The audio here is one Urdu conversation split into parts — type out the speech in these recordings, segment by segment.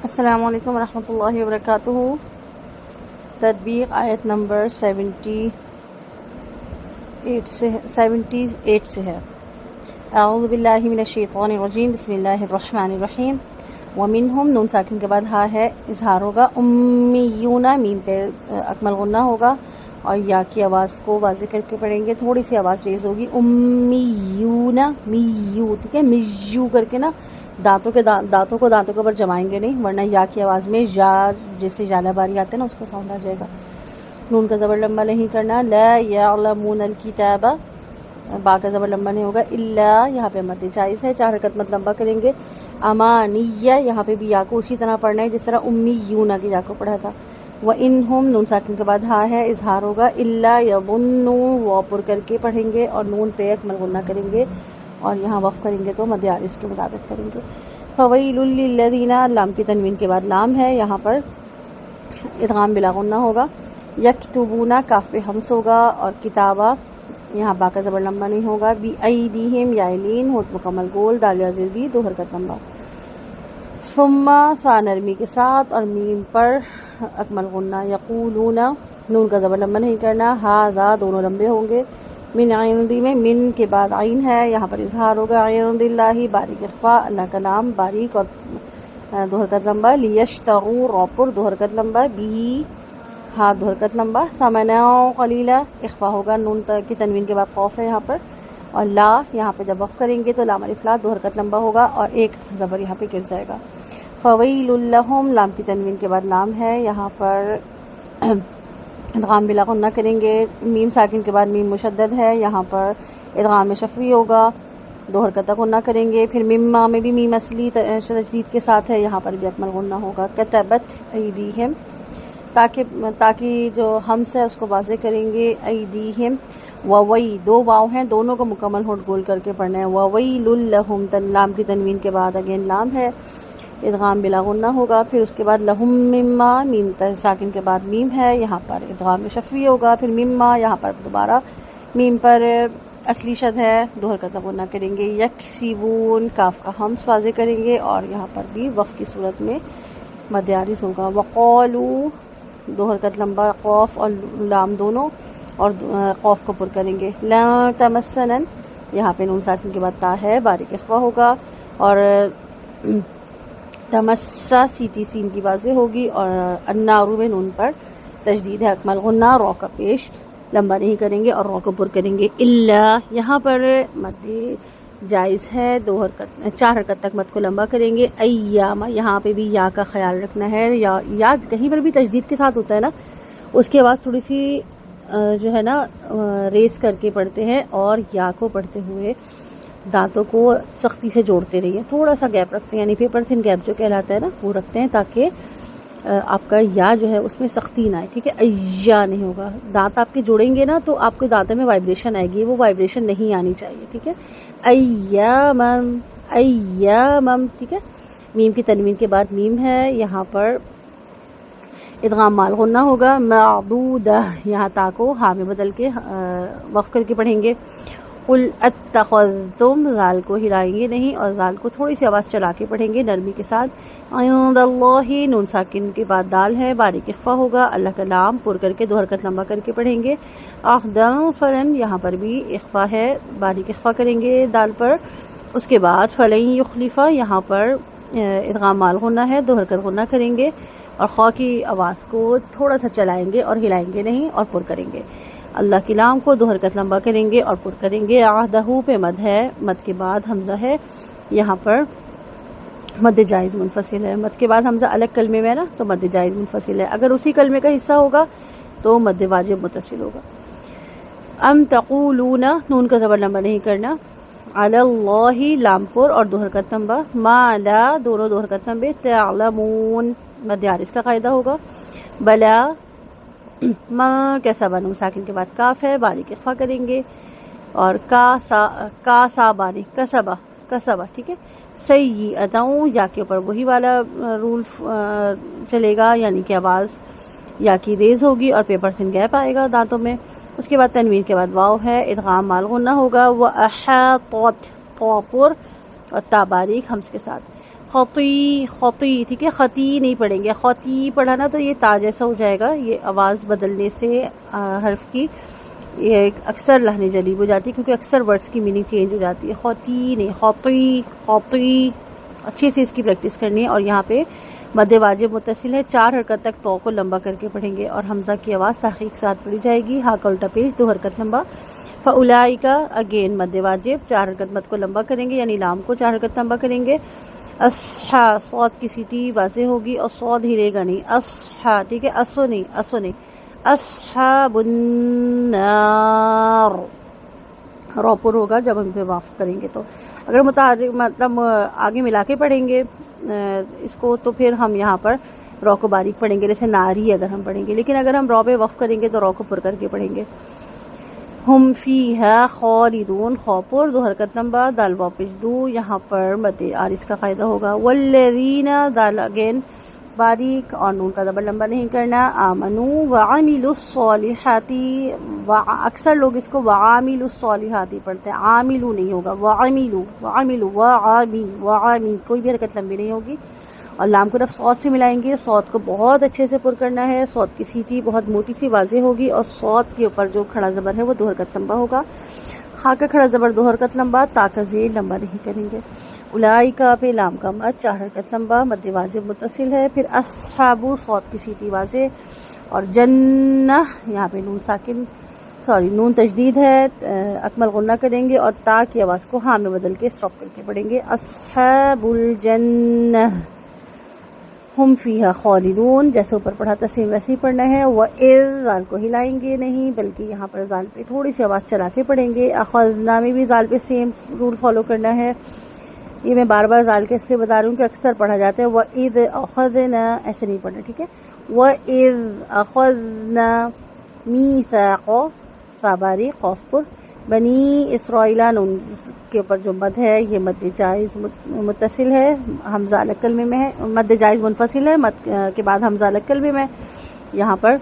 السلام علیکم ورحمۃ اللہ وبرکاتہ۔ تطبیق آیت نمبر 78 سے ہے۔ اعوذ باللہ من الشیطان الرجیم، بسم اللہ الرحمن الرحیم۔ ومنہم، نون ساکن کے بعد ہا ہے، اظہار ہوگا۔ امیون، میم پہ اکمل غنہ ہوگا اور یا کی آواز کو واضح کر کے پڑھیں گے، تھوڑی سی آواز ریز ہوگی۔ امیون، میو، ٹھیک ہے، میو کر کے نا دانتوں کو دانتوں کے اوپر جمائیں گے نہیں، ورنہ یا کی آواز میں یا جیسے جالا باری آتے ہیں نا اس کا ساؤنڈ آ جائے گا۔ نون کا زبر لمبا نہیں کرنا۔ لا یعلمون الکتاب، با کا زبر لمبا نہیں ہوگا۔ الا، یہاں پہ مد جائز ہے، 4 حرکت مد لمبا کریں گے۔ امانیہ، یہاں پہ بھی یا کو اسی طرح پڑھنا ہے جس طرح امیون کی یا کو پڑھا تھا۔ وانہم، نون ساکن کے بعد ہا ہے، اظہار ہوگا۔ الا یظنون، واو پر کر کے پڑھیں گے اور نون پہ اکمل غنہ کریں گے اور یہاں وقف کریں گے تو مد عارض کے مطابق کریں گے۔ فویل للذین، لام کی تنوین کے بعد لام ہے، یہاں پر ادغام بلا غنہ ہوگا۔ یکتبون، کاف پہ ہمس ہوگا اور کتابہ، یہاں با کا زبر لمبا نہیں ہوگا۔ بی ایدیہم، یائلین، ہوت مکمل گول، دال یا زیر بھی 2 حرکت لمبا۔ ثم، ثا نرمی کے ساتھ اور میم پر اکمل غنہ۔ یقولون، نون کا زبر لمبا نہیں کرنا۔ ھذا، دونوں لمبے ہوں گے۔ من عندی میں من کے بعد عین ہے، یہاں پر اظہار ہوگا۔ عند اللہ، باریک اخفا، اللہ کا نام باریک اور 2 حرکت لمبا۔ لیشتروا، را پر 2 حرکت لمبا۔ بھی، ہاں 2 حرکت لمبا۔ ثمنا قلیلا، اخفا ہوگا، نون کی تنوین کے بعد خوف ہے یہاں پر۔ اور لا، یہاں پہ جب وقف کریں گے تو لام الف لا 2 حرکت لمبا ہوگا اور 1 زبر یہاں پہ گر جائے گا۔ فویل لہم، لام کی تنوین کے بعد لام ہے، یہاں پر ادغام بلا غنہ کریں گے۔ میم ساکن کے بعد میم مشدد ہے، یہاں پر ادغام شفوی ہوگا، 2 حرکت غنہ کریں گے۔ پھر مما میں بھی میم اصلی تشدید کے ساتھ ہے، یہاں پر بھی اکمل غنہ ہوگا۔ کتبت ایدیہم، تاکہ جو ہمس ہے اس کو واضح کریں گے۔ ایدیہم، ووی، 2 واو ہیں، دونوں کو مکمل ہونٹ گول کر کے پڑھنا ہے۔ وویل لہم، لام کی تنوین کے بعد اگین لام ہے، ادغام بلا غنہ ہوگا۔ پھر اس کے بعد لہم مما، میم ساکن کے بعد میم ہے، یہاں پر ادغام شفوی ہوگا۔ پھر مما، یہاں پر دوبارہ میم پر اصلی شد ہے، 2 حرکت غنہ کریں گے۔ یکسبون، کاف کا ہمس واضح کریں گے اور یہاں پر بھی وقف کی صورت میں مد عارض ہوگا۔ وقالو، 2 حرکت لمبا، قوف اور لام دونوں اور قوف کو پر کریں گے۔ لا تمسنا، یہاں پہ نون ساکن کے بعد تا ہے، باریک اخفا ہوگا اور تمسا، سیٹی سین کی واضح ہوگی اور النارو میں نون پر تشدید ہے، اکمل غنہ، رو کا پیش لمبا نہیں کریں گے اور رو کو پر کریں گے۔ الا، یہاں پر مد جائز ہے، 4 حرکت تک مد کو لمبا کریں گے۔ ایام، یہاں پہ بھی یا کا خیال رکھنا ہے، یا کہیں پر بھی تشدید کے ساتھ ہوتا ہے نا اس کی آواز تھوڑی سی جو ہے نا ریس کر کے پڑھتے ہیں اور یا کو پڑھتے ہوئے دانتوں کو سختی سے جوڑتے رہیے، تھوڑا سا گیپ رکھتے ہیں، یعنی پیپر تھن گیپ جو کہلاتا ہے نا وہ رکھتے ہیں تاکہ آپ کا یا جو ہے اس میں سختی نہ آئے، ٹھیک ہے۔ ایا نہیں ہوگا، دانت آپ کے جوڑیں گے نا تو آپ کے دانتوں میں وائبریشن آئے گی، وہ وائبریشن نہیں آنی چاہیے، ٹھیک ہے۔ ایامم، ایامم، ٹھیک ہے۔ میم کی تنوین کے بعد میم ہے، یہاں پر ادغام مال غنہ ہوگا۔ معدودہ، یہاں تا کو ہا میں بدل کے وقف کر کے پڑھیں گے۔ قل اتخذتم، زال کو ہلائیں گے نہیں اور زال کو تھوڑی سی آواز چلا کے پڑھیں گے نرمی کے ساتھ۔ عند اللہ، نون ساکن کے بعد دال ہے، باریک اخفا ہوگا، اللہ کا نام پر کر کے 2 حرکت لمبا کر کے پڑھیں گے۔ اخدم فلن، یہاں پر بھی اخفا ہے، باریک اخفا کریں گے دال پر۔ اس کے بعد فلن یخلفا، یہاں پر ادغام مال غنہ ہے، 2 حرکت غنہ کریں گے اور خا کی آواز کو تھوڑا سا چلائیں گے اور ہلائیں گے نہیں اور پر کریں گے۔ اللہ کی لام کو 2 حرکت لمبا کریں گے اور پر کریں گے۔ عہدہ پہ مد ہے، مد کے بعد حمزہ ہے، یہاں پر مد جائز منفصل ہے، مد کے بعد حمزہ الگ کلمے میں ہے نا تو مد جائز منفصل ہے، اگر اسی کلمے کا حصہ ہوگا تو مد واجب متصل ہوگا۔ ام تقولون، نون کا زبر لمبا نہیں کرنا۔ علی اللہ، لام پر اور 2 حرکت لمبا۔ ما لا، دونوں 2 حرکت لمبے۔ تعلمون، مد عارض کا قاعدہ ہوگا۔ بلا، ما کیسا بنو ساکن کے بعد کاف ہے، باریک اخفا کریں گے اور کا سا باریک، کسبا، کسبا، ٹھیک ہے۔ سیئتوں، یا کے اوپر وہی والا رول چلے گا، یعنی کہ آواز یا کی ریز ہوگی اور پیپر تھن گیپ آئے گا دانتوں میں۔ اس کے بعد تنوین کے بعد واو ہے، ادغام مال غنہ ہوگا۔ وَأَحَاطَتْ، طا پر اور تا باریک ہمس کے ساتھ۔ خطی خطی، ٹھیک ہے، خطی نہیں پڑھیں گے، خطی پڑھا نا تو یہ تا جیسا ہو جائے گا، یہ آواز بدلنے سے حرف کی یہ ایک اکثر لہنے جلیب ہو جاتی ہے، کیونکہ اکثر ورڈز کی میننگ چینج ہو جاتی ہے. خطی نہیں، خطی خطی. اچھے سے اس کی پریکٹس کرنی ہے. اور یہاں پہ مد واجب متصل ہے، 4 حرکت تک تو کو لمبا کر کے پڑھیں گے، اور حمزہ کی آواز تحقیق کے ساتھ پڑھی جائے گی. ہا کا الٹا پیش 2 حرکت لمبا. فاولئک اگین مد واجب 4 حرکت مد کو لمبا کریں گے، یعنی لام کو 4 حرکت لمبا کریں گے. اصحا صاد کی سیٹی واضح ہوگی اور صاد ہلے گا نہیں. اصحا، ٹھیک ہے، اسو نہیں، اسو نہیں. اصحاب النار، رو پر ہوگا جب ہم پہ واقف کریں گے. تو اگر متحرک مطلب آگے ملا کے پڑھیں گے اس کو تو پھر ہم یہاں پر رو کو باریک پڑھیں گے، جیسے ناری اگر ہم پڑھیں گے، لیکن اگر ہم رو پہ وقف کریں گے تو رو کو پر کر کے پڑھیں گے. ہم فیہا خالدون، خو پر 2 حرکت لمبا، دال واپس دو، یہاں پر مد عارض کا قاعدہ ہوگا. والذین، دال اگین باریک اور نون کا زبر لمبا نہیں کرنا. آمنو وعملوا الصالحات، اکثر لوگ اس کو وعاملوا الصالحات پڑھتے ہیں، عاملو نہیں ہوگا، وعملوا وعامی، کوئی بھی حرکت لمبی نہیں ہوگی. اور لام کو رف صوت سے ملائیں گے، صوت کو بہت اچھے سے پر کرنا ہے. صوت کی سیٹی بہت موٹی سی واضح ہوگی، اور صوت کے اوپر جو کھڑا زبر ہے وہ 2 حرکت لمبا ہوگا. ہا کا کھڑا زبر 2 حرکت لمبا، تا کا زیر لمبا نہیں کریں گے. اولئکا پہ لام کا مد 4 حرکت لمبا، مد واجب متصل ہے. پھر اصحاب، صوت کی سیٹی واضح. اور جنہ، یہاں پہ نون ساکن نون تشدید ہے، اکمل غنہ کریں گے اور تا کی آواز کو ہاں میں بدل کے اسٹاپ کر کے پڑھیں گے. اصحاب الجنہ ہم فیہا خالدون، جیسے اوپر پڑھا تھا سیم ویسے ہی پڑھنا ہے. وَإِذْ، زال کو ہلائیں گے نہیں بلکہ یہاں پر زال پہ تھوڑی سی آواز چلا کے پڑھیں گے. اخذنا میں بھی زال پہ سیم رول فالو کرنا ہے. یہ میں بار بار زال کے اس لیے بتا رہی ہوں کہ اکثر پڑھا جاتا ہے وَإِذْ أَخَذْنَا، ایسے نہیں پڑھنا، ٹھیک ہے. وَإِذْ أَخَذْنَا مِيثَاقَ، فاباری قوف پر. بنی اسرائیل، نون کے اوپر جو مد ہے یہ مد جائز متصل ہے، حمزہ الگ کلمے میں ہے. مد جائز منفصل ہے، مد کے بعد حمزہ الگ کلمے میں. یہاں پر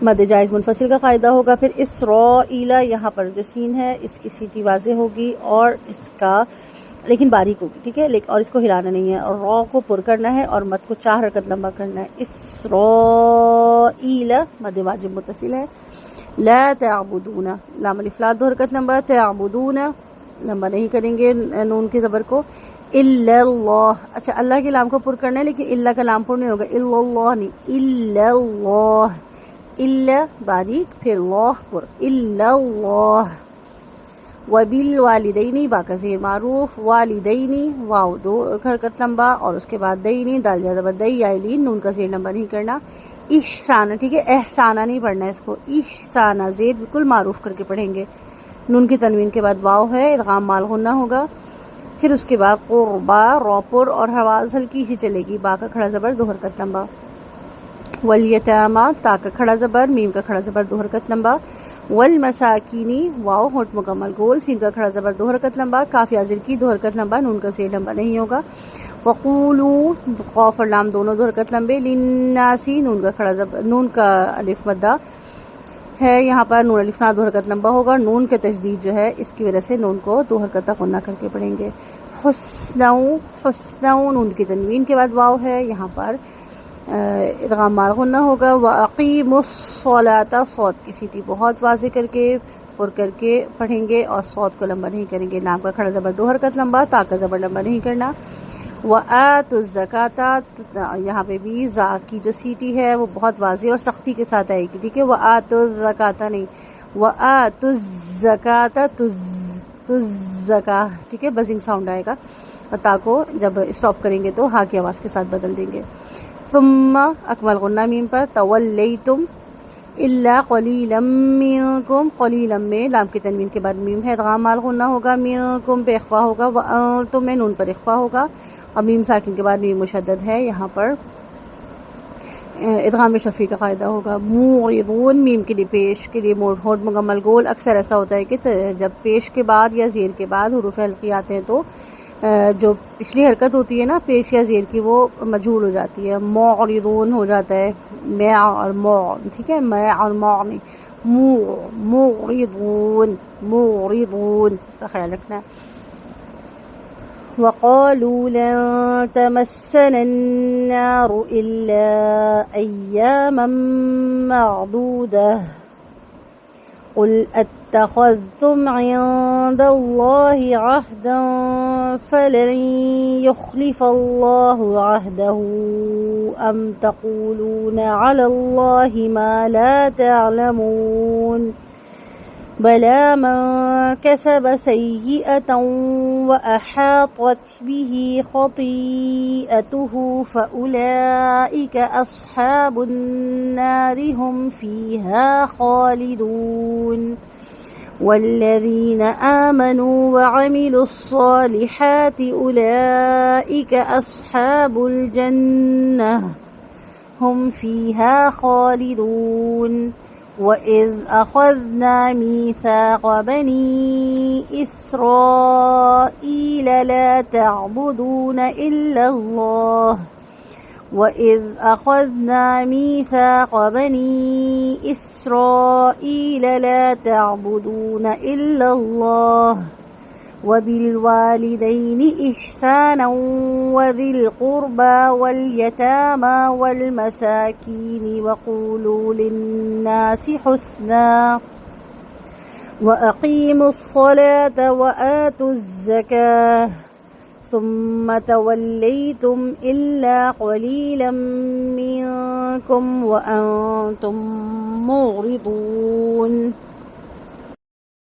مد جائز منفصل کا قاعدہ ہوگا. پھر اسرائیل، یہاں پر جو سین ہے اس کی سیٹی واضح ہوگی اور اس کا لیکن باریک ہوگی، ٹھیک ہے، اور اس کو ہلانا نہیں ہے. اور رو کو پر کرنا ہے اور مد کو 4 حرکت لمبا کرنا ہے. اسرائیل مد واجب متصل ہے. لا تعبدون، لام الف لام 2 حرکت لمبا، تعبدون لمبا نہیں کریں گے نون کے زبر کو. الا اللہ، اچھا اللہ کے لام کو پر کرنا ہے لیکن اللہ کا لام پر نہیں ہوگا، الا اللہ نہیں، الا اللہ، الا باریک پھر اللہ پر، الا اللہ. وبالوالدین، با کا زیر معروف، والدین واو 2 حرکت لمبا اور اس کے بعد دینی، دال جا زبر دئی یائلین، نون کا زیر لمبا نہیں کرنا. احسانہ، ٹھیک ہے، احسانہ نہیں پڑھنا ہے اس کو، احسانہ زید بالکل معروف کر کے پڑھیں گے. نون کی تنوین کے بعد واو ہے، ادغام مال غنہ ہوگا. پھر اس کے بعد قربا، روپر اور حواز ہلکی سی چلے گی، با کا کھڑا زبر 2 حرکت لمبا. والیتاما، تا کا کھڑا زبر، میم کا کھڑا زبر 2 حرکت لمبا. والمساکینی، واو ہونٹ مکمل گول، سین کا کھڑا زبر 2 حرکت لمبا، کاف یا زیر کی 2 حرکت لمبا، نون کا زیر لمبا نہیں ہوگا. وقولو، قاف اور لام دونوں 2 حرکت لمبے. للناسی، نون کا کھڑا زبر، نون کا الف مدہ ہے یہاں پر، نون الف نہ 2 حرکت لمبا ہوگا. نون کے تشدید جو ہے اس کی وجہ سے نون کو 2 حرکت تک غنہ کر کے پڑھیں گے. حسنو، حسنو نون کی تنوین کے بعد واو ہے، یہاں پر ادغام مار غنہ ہوگا. واقیموا الصلاۃ، صوت کی سیٹی بہت واضح کر کے پر کر کے پڑھیں گے اور صوت کو لمبا نہیں کریں گے. نام کا کھڑا زبر 2 حرکت لمبا، تا کا زبر لمبا نہیں کرنا. وآتوا الزکاۃ، یہاں پہ بھی زا کی جو سیٹی ہے وہ بہت واضح اور سختی کے ساتھ آئے گی، ٹھیک ہے. وآتوا الزکاۃ نہیں، وآتوا الزکاۃ، تزکا، ٹھیک ہے، بزنگ ساؤنڈ آئے گا. اور تا کو جب اسٹاپ کریں گے تو ہا کی آواز کے ساتھ بدل دیں گے. ثم اکمل غنہ میم پر. تولیتم الا قلیلا منکم، قلیلا میں لام کی تنوین کے بعد میم ہے، ادغام مال غنہ ہوگا. منکم پہ اخفا ہوگا. وانتم میں نون پر اخفا ہوگا اور میم ساکن کے بعد میم مشدد ہے، یہاں پر ادغام شفیع کا قاعدہ ہوگا. معرضون، میم کے لیے پیش کے لیے ہونٹ مکمل گول. اکثر ایسا ہوتا ہے کہ جب پیش کے بعد یا زیر کے بعد حروف حلقی آتے ہیں تو جو پچھلی حرکت ہوتی ہے نا پیش یا زیر کی وہ مجہول ہو جاتی ہے، معرضون ہو جاتا ہے، میں اور مو، ٹھیک ہے، میں اور مو نہیں، معرضون، معرضون، اس کا خیال رکھنا ہے. وقالوا لن تمسنا النار إلا أياما معدودة قل اتخذتم عند الله عهدا فلن يخلف الله عهده أم تقولون على الله ما لا تعلمون بلى من كسب سيئة وأحاطت به خطيئته فأولئك أصحاب النار هم فيها خالدون والذين آمنوا وعملوا الصالحات أولئك أصحاب الجنة هم فيها خالدون وَإِذْ أَخَذْنَا مِيثَاقَ بَنِي إِسْرَائِيلَ لَا تَعْبُدُونَ إِلَّا اللَّهَ وَإِذْ أَخَذْنَا مِيثَاقَ بَنِي إِسْرَائِيلَ لَا تَعْبُدُونَ إِلَّا اللَّهَ وبالوالدين إحسانا وذي القربى واليتامى والمساكين وقولوا للناس حسنا وأقيموا الصلاة وآتوا الزكاة ثم توليتم إلا قليلا منكم وأنتم معرضون